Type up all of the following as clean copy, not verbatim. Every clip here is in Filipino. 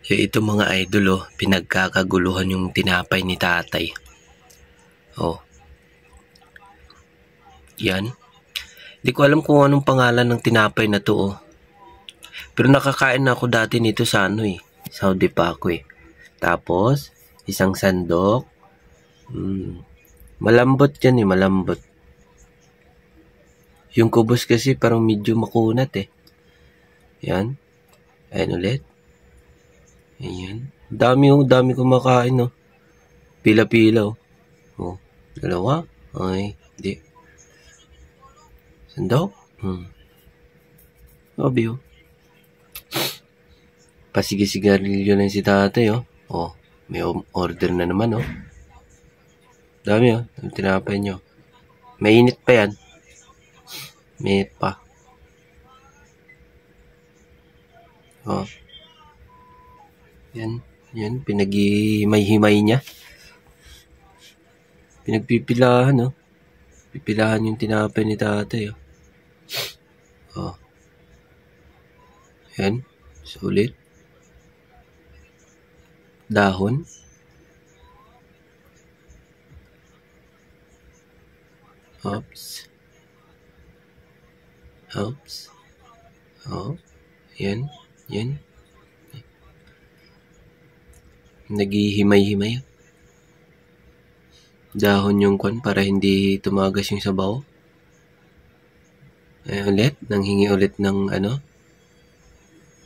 Ito mga idol, pinagkakaguluhan yung tinapay ni tatay. Oh, yan. Hindi ko alam kung anong pangalan ng tinapay na to, Pero nakakain na ako dati nito sa Saudi pa ako Tapos, isang sandok. Malambot yan malambot. Yung kubos kasi parang medyo makunat Yan. Ayan ulit. Ayan. Dami kumakain Pila-pila dalawa. Ay, hindi. Sandok. Sabi Pasige-sigarilyo na si tatay may order na naman Dami tinapay nyo. Mainit pa yan. Mainit pa. Yan, pinag-himay-himay niya. Pinagpipilahan Pipilahan yung tinapay ni tatay Yan, sulit. Dahon. Oops. Yan. Naghihimay-himay. Dahon yung para hindi tumagas yung sabaw. Ayan ulit, nanghingi ulit ng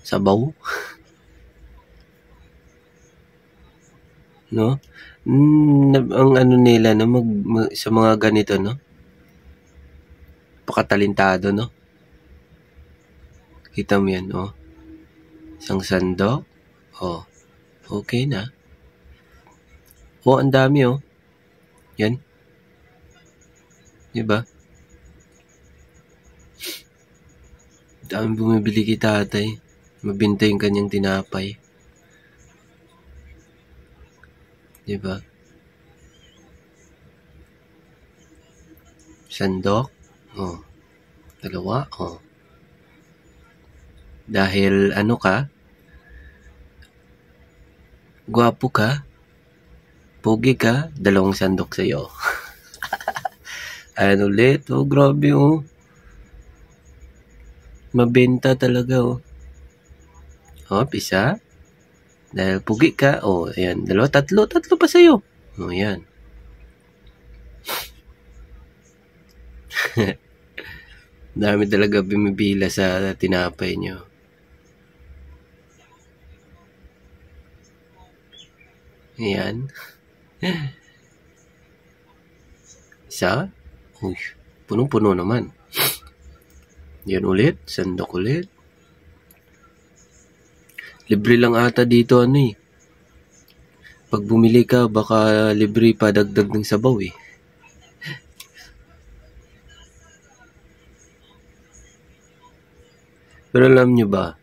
sabaw. No? Ang nila sa mga ganito pakatalintado Kita mo yan isang sandok. Okay na. Ang dami Yan. Diba? Dami bumibili kay tatay. Mabinta yung kanyang tinapay. Diba? Sandok. Dalawa. Dahil gwapo ka, pogi ka, 2 sandok sa'yo. Ulit. Grabe Mabenta talaga isa. Dahil pogi ka, ayan, 2, 3 pa sa'yo. Ayan. Dami talaga bumibila sa tinapay nyo. Ayan. Isa. Uy, punong-puno naman. Yan ulit. Sandok ulit. Libre lang ata dito Pag bumili ka, baka libre pa dagdag ng sabaw Pero alam nyo ba,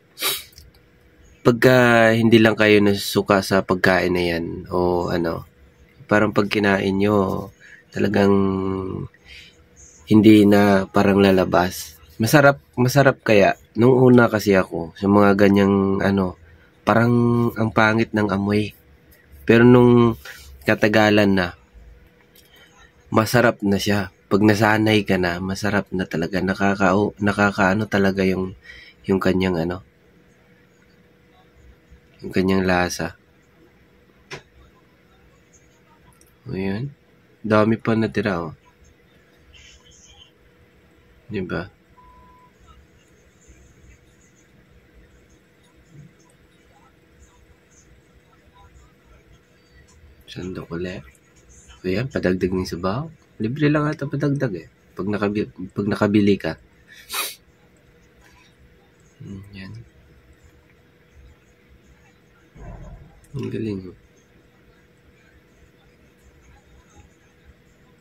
pagka hindi lang kayo nasusuka sa pagkain na yan, parang pag kinain nyo, talagang hindi na parang lalabas. Masarap kaya. Nung una kasi ako, sa mga ganyang parang ang pangit ng amoy. Pero nung katagalan na, masarap na siya. Pag nasanay ka na, masarap na talaga. Nakakaano talaga yung kanyang yung kanyang lasa. Ayan. Dami pa natira Diba? Sandok ulit. Ayan, padagdag ng sabaw. Libre lang ata padagdag Pag nakabili ka. Yan. Ang galing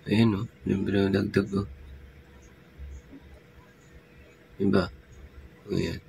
Ayan libre na dagdag Diba? Ayan.